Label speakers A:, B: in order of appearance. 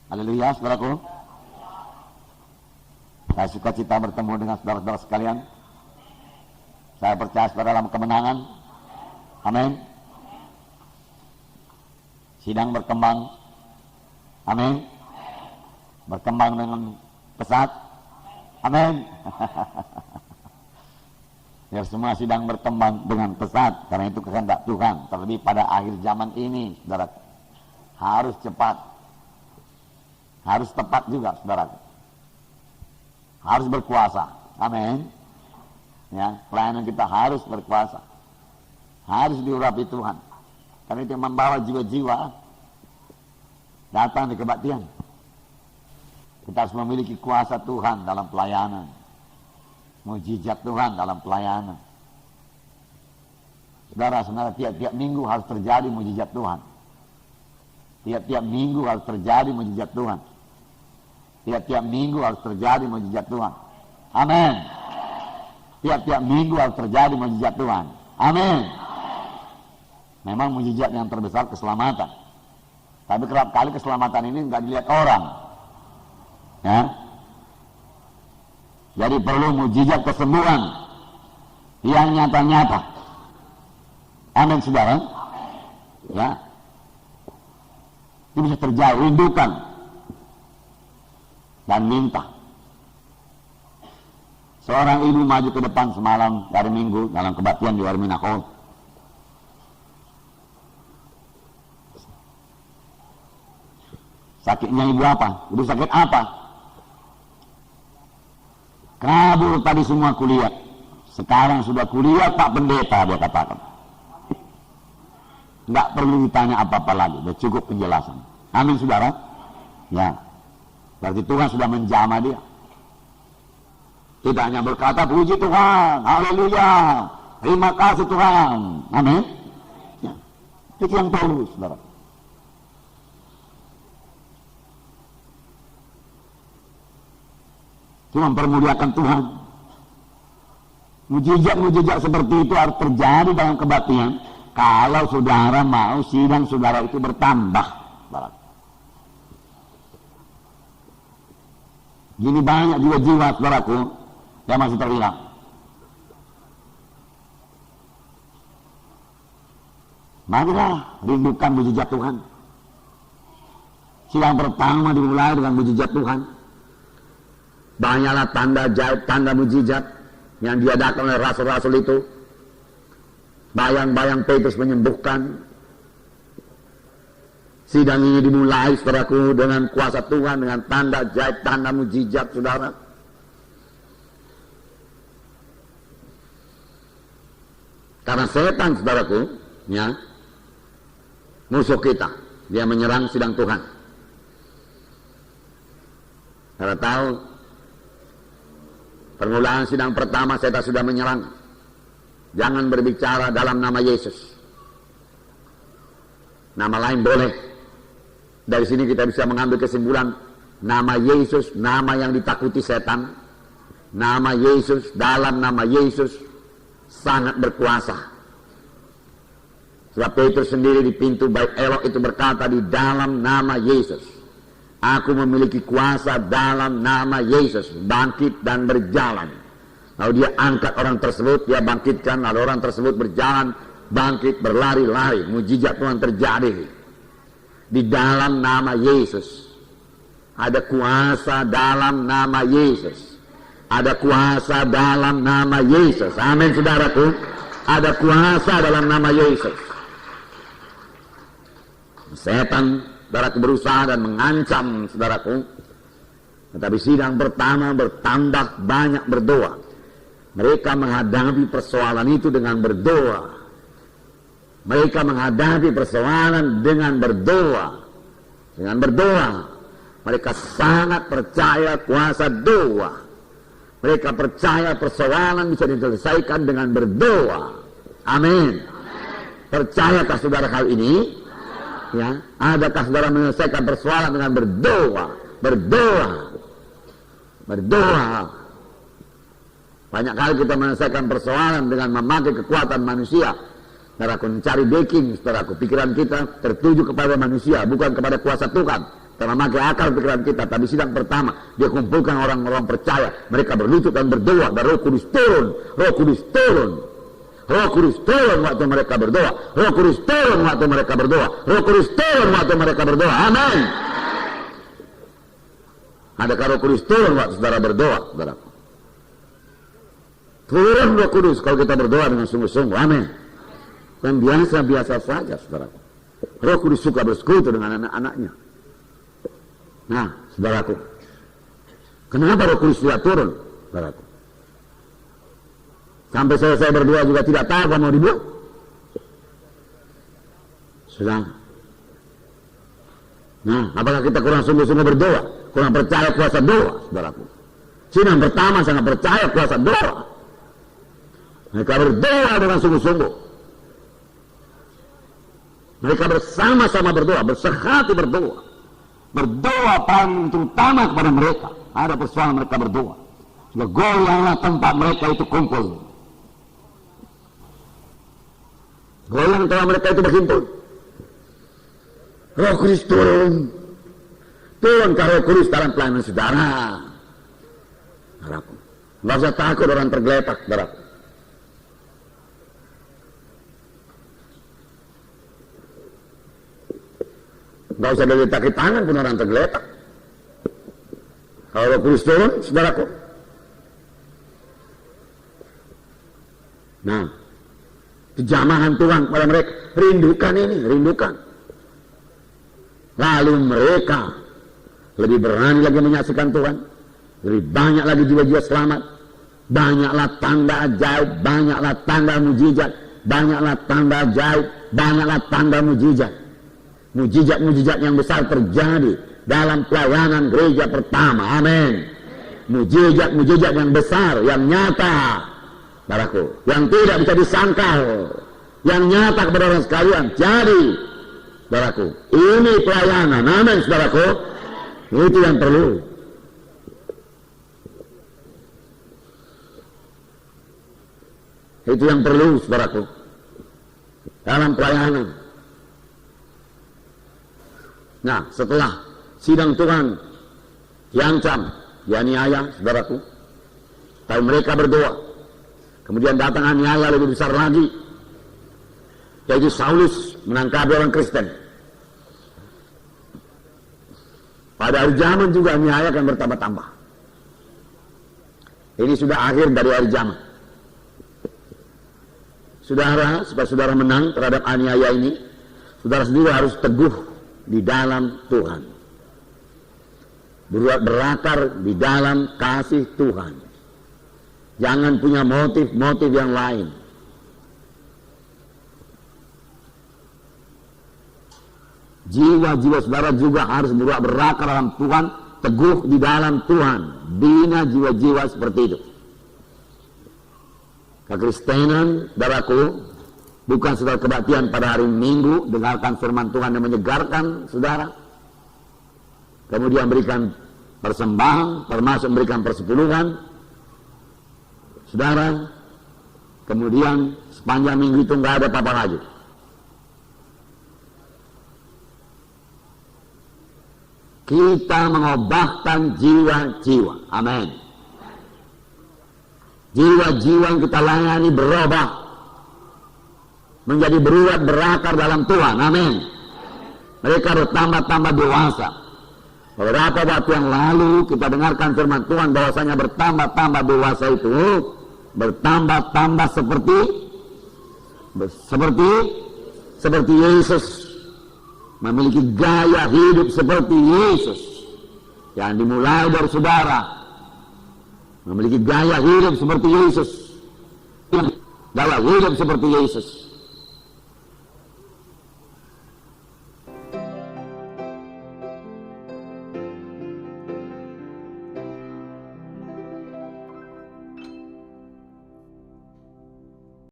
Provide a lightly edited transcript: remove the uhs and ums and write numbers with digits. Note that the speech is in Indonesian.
A: Haleluya, saudaraku. Saya suka cita bertemu dengan saudara-saudara sekalian. Saya percaya saudara dalam kemenangan. Amin. Sidang berkembang. Amin. Berkembang dengan pesat. Amin. Biar semua sidang berkembang dengan pesat, karena itu kehendak Tuhan. Terlebih pada akhir zaman ini, saudara, harus cepat, harus tepat juga, saudara, harus berkuasa. Amin. Ya, pelayanan kita harus berkuasa, harus diurapi Tuhan, karena itu membawa jiwa-jiwa datang di kebaktian. Kita harus memiliki kuasa Tuhan dalam pelayanan, mujizat Tuhan dalam pelayanan. Saudara-saudara, tiap-tiap minggu harus terjadi mujizat Tuhan. Tiap-tiap minggu harus terjadi mujizat Tuhan. Tiap-tiap minggu harus terjadi mujizat Tuhan. Amin. Tiap-tiap minggu harus terjadi mujizat Tuhan. Amin. Memang mujizat yang terbesar keselamatan. Tapi kerap kali keselamatan ini nggak dilihat orang. Ya. Jadi perlu mujizat kesembuhan yang nyata-nyata. Amin, saudara. Ya. Itu bisa terjadi, rindukan dan minta. Seorang ibu maju ke depan semalam dari minggu dalam kebaktian di Warminako. Sakitnya ibu apa? Ibu sakit apa? Kabur tadi semua kuliah. Sekarang sudah kuliah Pak Pendeta, dia katakan. Nggak perlu ditanya apa-apa lagi, sudah cukup penjelasan. Amin, saudara. Ya, berarti Tuhan sudah menjamah dia. Tidak hanya berkata puji Tuhan, haleluya, terima kasih Tuhan. Amin. Ya, itu yang perlu, saudara. Itu mempermuliakan Tuhan. Mujizat-mujizat seperti itu harus terjadi dalam kebaktian kalau saudara mau sidang saudara itu bertambah. Gini banyak jiwa-jiwa saudaraku yang masih terhilang. Marilah rindukan mujizat Tuhan. Sidang pertama dimulai dengan mujizat Tuhan. Banyaklah tanda ajaib, tanda mujizat yang diadakan oleh rasul-rasul itu. Bayang-bayang Petrus menyembuhkan. Sidang ini dimulai, saudaraku, dengan kuasa Tuhan, dengan tanda ajaib, tanda mujizat, saudara. Karena setan, saudaraku, ya, musuh kita, dia menyerang sidang Tuhan. Saudara tahu, permulaan sidang pertama setan sudah menyerang. Jangan berbicara dalam nama Yesus. Nama lain boleh. Dari sini kita bisa mengambil kesimpulan, nama Yesus, nama yang ditakuti setan. Nama Yesus, dalam nama Yesus sangat berkuasa. Sebab Petrus sendiri di pintu bait elok itu berkata, di dalam nama Yesus aku memiliki kuasa dalam nama Yesus, bangkit dan berjalan. Lalu dia angkat orang tersebut, dia bangkitkan, lalu orang tersebut berjalan, bangkit, berlari-lari. Mujizat Tuhan terjadi. Di dalam nama Yesus. Ada kuasa dalam nama Yesus. Ada kuasa dalam nama Yesus. Amin, saudaraku. Ada kuasa dalam nama Yesus. Setan, saudaraku, berusaha dan mengancam, saudaraku. Tetapi sidang pertama bertambah banyak berdoa. Mereka menghadapi persoalan itu dengan berdoa. Mereka menghadapi persoalan dengan berdoa. Dengan berdoa. Mereka sangat percaya kuasa doa. Mereka percaya persoalan bisa diselesaikan dengan berdoa. Amin. Percayakah saudara hal ini? Ya, adakah saudara menyelesaikan persoalan dengan berdoa? Berdoa. Berdoa. Banyak kali kita menyelesaikan persoalan dengan memakai kekuatan manusia. Saudaraku, mencari backing, saudaraku. Pikiran kita tertuju kepada manusia, bukan kepada kuasa Tuhan. karena pakai akal pikiran kita. Tapi sidang pertama dia kumpulkan orang-orang percaya, mereka berlutut dan berdoa, dan Roh Kudus turun. Roh Kudus turun. Roh Kudus turun waktu mereka berdoa. Roh Kudus turun waktu mereka berdoa. Roh Kudus turun waktu mereka berdoa. Amin. Adakah Roh Kudus turun waktu saudara berdoa, saudaraku? Turun Roh Kudus kalau kita berdoa dengan sungguh-sungguh. Amin. Dan biasa-biasa saja, saudaraku. Roh Kudus suka bersekutu dengan anak-anaknya. Nah, saudaraku, kenapa Roh Kudus tidak turun, saudaraku? Sampai saya berdoa juga tidak tahu apa mau dibuat. Sudah. Nah, apakah kita kurang sungguh-sungguh berdoa? Kurang percaya kuasa doa, saudaraku? Sidang pertama sangat percaya kuasa doa. Mereka berdoa dengan sungguh-sungguh. Mereka bersama-sama berdoa, bersehati berdoa. Berdoa paling terutama kepada mereka. Ada persoalan mereka berdoa. Goyanglah tempat mereka itu kumpul. Goyang tempat mereka itu berhimpun. Roh Kudus turun. Turunkah Roh Kudus dalam pelayanan saudara? Harapku. Nggak usah takut orang tergeletak, harapku. Nggak usah diletaki tangan pun orang tergeletak. Kalau Roh Kudus turun, saudaraku. Nah, kejamahan Tuhan pada mereka, rindukan ini, rindukan. Lalu mereka lebih berani lagi menyaksikan Tuhan, lebih banyak lagi jiwa-jiwa selamat, banyaklah tanda ajaib, banyaklah tanda mujizat, banyaklah tanda ajaib, banyaklah tanda mujizat. Mujizat-mujizat yang besar terjadi dalam pelayanan gereja pertama. Amin. Mujizat-mujizat yang besar, yang nyata, saudaraku, yang tidak bisa disangkal, yang nyata kepada orang sekalian. Jadi, saudaraku, ini pelayanan. Amin, saudaraku. Itu yang perlu. Itu yang perlu, saudaraku, dalam pelayanan. Nah, setelah sidang Tuhan diancam, dianiaya, saudaraku, tapi mereka berdoa. Kemudian datang aniaya lebih besar lagi, yaitu Saulus menangkap orang Kristen. Pada hari zaman juga aniaya akan bertambah-tambah. Ini sudah akhir dari hari zaman. Saudara, supaya saudara menang terhadap aniaya ini, saudara sendiri harus teguh di dalam Tuhan, berakar di dalam kasih Tuhan. Jangan punya motif-motif yang lain. Jiwa-jiwa saudara juga harus berakar dalam Tuhan, teguh di dalam Tuhan. Bina jiwa-jiwa seperti itu. Kekristenan, saudaraku, bukan saudara kebaktian pada hari Minggu, dengarkan firman Tuhan yang menyegarkan saudara, kemudian berikan persembahan, termasuk memberikan persepuluhan, saudara, kemudian sepanjang minggu itu nggak ada apa-apa lagi. Kita mengubahkan jiwa-jiwa, amin. Jiwa-jiwa yang kita layani berubah menjadi berakar dalam Tuhan. Amin. Mereka bertambah-tambah dewasa. Beberapa waktu yang lalu kita dengarkan firman Tuhan bahwasanya bertambah-tambah dewasa itu bertambah-tambah seperti Yesus, memiliki gaya hidup seperti Yesus yang dimulai dari saudara, memiliki gaya hidup seperti Yesus, gaya hidup seperti Yesus.